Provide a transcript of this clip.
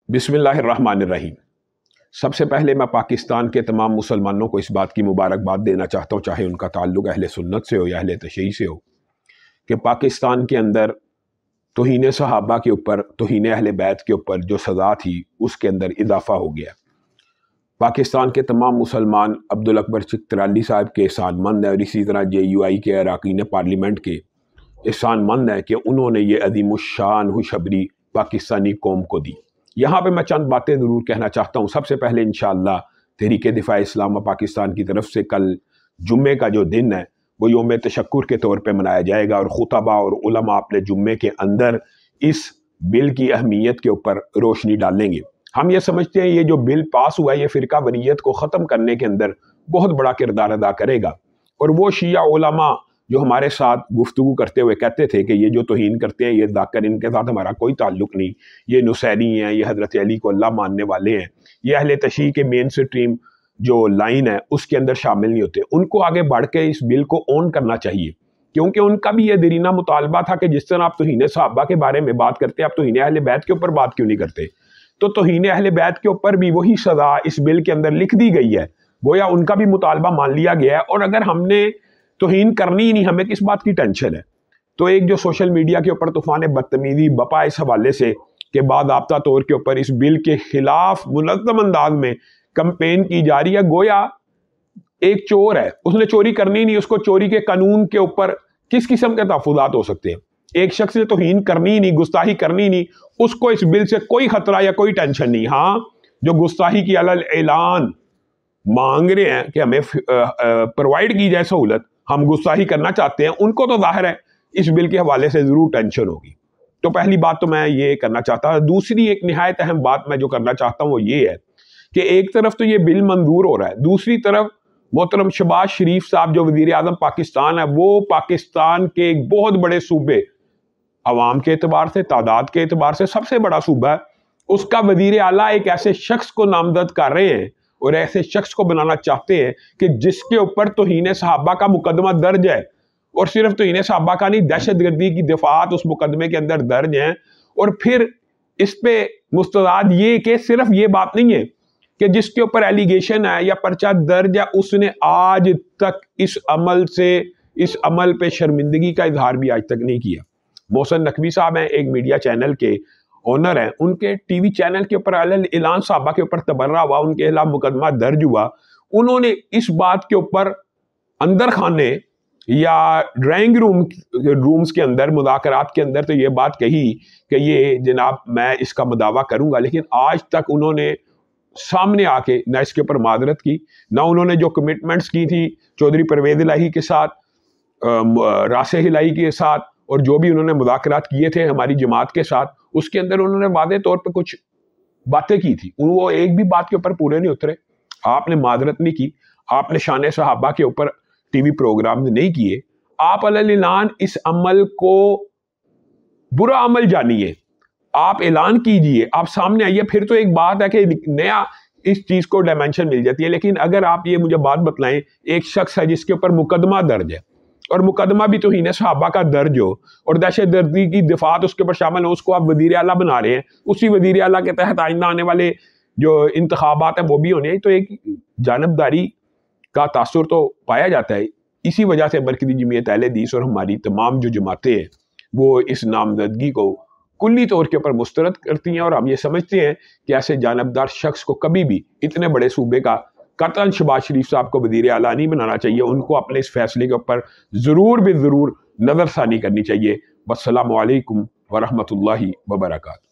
बिस्मिल्लाहिर्रहमानिर्रहीम। सबसे पहले मैं पाकिस्तान के तमाम मुसलमानों को इस बात की मुबारकबाद देना चाहता हूँ, चाहे उनका ताल्लुक अहले सुन्नत से हो या अहले तशय्युअ से हो, कि पाकिस्तान के अंदर तौहीन सहाबा के ऊपर, तौहीन अहले बैत के ऊपर जो सज़ा थी उसके अंदर इजाफ़ा हो गया। पाकिस्तान के तमाम मुसलमान अब्दुल अकबर चिकतराली साहब के एहसानमंद हैं और इसी तरह JUI के अरकान पार्लियामेंट के एहसानमंद हैं कि उन्होंने ये अज़ीमुश्शान खुशखबरी पाकिस्तानी कौम को दी। यहाँ पे मैं चंद बातें ज़रूर कहना चाहता हूँ। सबसे पहले इंशाअल्लाह तहरीक दिफा इस्लाम पाकिस्तान की तरफ से कल जुम्मे का जो दिन है वो यौम तशक्कुर के तौर पे मनाया जाएगा और खुतबा और उलमा अपने जुम्मे के अंदर इस बिल की अहमियत के ऊपर रोशनी डालेंगे। हम ये समझते हैं ये जो बिल पास हुआ है ये फ़िरका वरीयत को ख़त्म करने के अंदर बहुत बड़ा किरदार अदा करेगा। और वो शिया उलमा जो हमारे साथ गुफ्तगू करते हुए कहते थे कि ये जो तौहीन करते हैं ये दाकर, इनके साथ हमारा कोई ताल्लुक़ नहीं, ये नुसैरी हैं, ये हज़रत अली को अल्लाह मानने वाले हैं, ये अहले तशय्युअ के मेन स्ट्रीम जो लाइन है उसके अंदर शामिल नहीं होते, उनको आगे बढ़ के इस बिल को ऑन करना चाहिए। क्योंकि उनका भी ये दरीना मुतालबा था कि जिस तरह आप तौहीन सहाबा के बारे में बात करते हैं, आप तौहीन अहले बैत के ऊपर बात क्यों नहीं करते? तो तौहीन अहले बैत के ऊपर भी वही सज़ा इस बिल के अंदर लिख दी गई है, गोया उनका भी मुतालबा मान लिया गया है। और अगर हमने तौहीन करनी ही नहीं, हमें किस बात की टेंशन है? तो एक जो सोशल मीडिया के ऊपर तूफान बदतमीजी बपा इस हवाले से कि बाज़ाब्ता तौर के ऊपर इस बिल के खिलाफ मुनज़्ज़म अंदाज में कंपेन की जा रही है, गोया एक चोर है, उसने चोरी करनी नहीं, उसको चोरी के कानून के ऊपर किस किस्म के तहफ़्फ़ुज़ात हो सकते हैं? एक शख्स ने तौहीन करनी ही नहीं, गुस्ताही करनी ही नहीं, उसको इस बिल से कोई खतरा या कोई टेंशन नहीं। हाँ, जो गुस्ताही की अलल ऐलान मांग रहे हैं कि हमें प्रोवाइड की जाए सहूलत, हम गुस्ताही करना चाहते हैं, उनको तो जाहिर है इस बिल के हवाले से ज़रूर टेंशन होगी। तो पहली बात तो मैं ये करना चाहता हूँ। दूसरी एक निहायत अहम बात मैं जो करना चाहता हूँ वो ये है कि एक तरफ तो ये बिल मंजूर हो रहा है, दूसरी तरफ मोहतरम शहबाज शरीफ साहब जो वज़ीर आज़म पाकिस्तान है, वो पाकिस्तान के एक बहुत बड़े सूबे, अवाम के एतबार से, तादाद के एतबार से सबसे बड़ा सूबा है, उसका वज़ीर आला एक ऐसे शख्स को नामजद कर रहे हैं और ऐसे शख्स को बनाना चाहते हैं कि जिसके ऊपर तौहीन सहाबा का मुकदमा दर्ज है, और सिर्फ तौहीन सहाबा का नहीं, दहशतगर्दी की दफात उस मुकदमे के अंदर दर्ज हैं। और फिर इस पे मुस्तदाद ये कि सिर्फ ये बात नहीं है कि जिसके ऊपर एलिगेशन है या पर्चा दर्ज है उसने आज तक इस अमल पे शर्मिंदगी का इजहार भी आज तक नहीं किया। मोहसिन नकवी साहब हैं, एक मीडिया चैनल के ऑनर हैं, उनके टीवी चैनल के ऊपर ऐलान सहाबा के ऊपर तबर्रा हुआ, उनके खिलाफ मुकदमा दर्ज हुआ, उन्होंने इस बात के ऊपर अंदर खाने या ड्राइंग रूम्स के अंदर, मुज़ाकरात के अंदर तो ये बात कही कि ये जनाब मैं इसका मुदावा करूंगा, लेकिन आज तक उन्होंने सामने आके ना इसके ऊपर मादरत की, ना उन्होंने जो कमिटमेंट्स की थी चौधरी परवेज़ इलाही के साथ, राशिद इलाही के साथ, और जो भी उन्होंने मुज़ाकरात किए थे हमारी जमात के साथ, उसके अंदर उन्होंने वादे तौर पे कुछ बातें की थी, वो एक भी बात के ऊपर पूरे नहीं उतरे। आपने मादरत नहीं की, आपने शान सहाबा के ऊपर टीवी प्रोग्राम नहीं किए, आप अलल-ऐलान इस अमल को बुरा अमल जानिए, आप ऐलान कीजिए, आप सामने आइए, फिर तो एक बात है कि नया इस चीज़ को डायमेंशन मिल जाती है। लेकिन अगर आप ये मुझे बात बतलाएं, एक शख्स है जिसके ऊपर मुकदमा दर्ज है और मुकदमा भी तौहीन सहाबा का दर्ज हो और दहशतगर्दी की दफात उसके ऊपर शामिल हो, उसको आप वज़ीर आला बना रहे हैं, उसी वज़ीर आला के तहत आइंदा आने वाले जो इंतखाबात हैं वो भी होने हैं, तो एक जानबदारी का तासुर तो पाया जाता है। इसी वजह से मरकज़ी जमीयत अहले हदीस और हमारी तमाम जो जमातें हैं वो इस नामजदगी को कुल्ली तौर के ऊपर मुस्तरद करती हैं, और हम ये समझते हैं कि ऐसे जानबदार शख्स को कभी भी इतने बड़े सूबे का कतन शहबाज शरीफ साहब को वज़ीर आला नहीं बनाना चाहिए, उनको अपने इस फैसले के ऊपर ज़रूर नज़रसानी करनी चाहिए। वस्सलामु अलैकुम वरहमतुल्लाहि वबरकातुहू।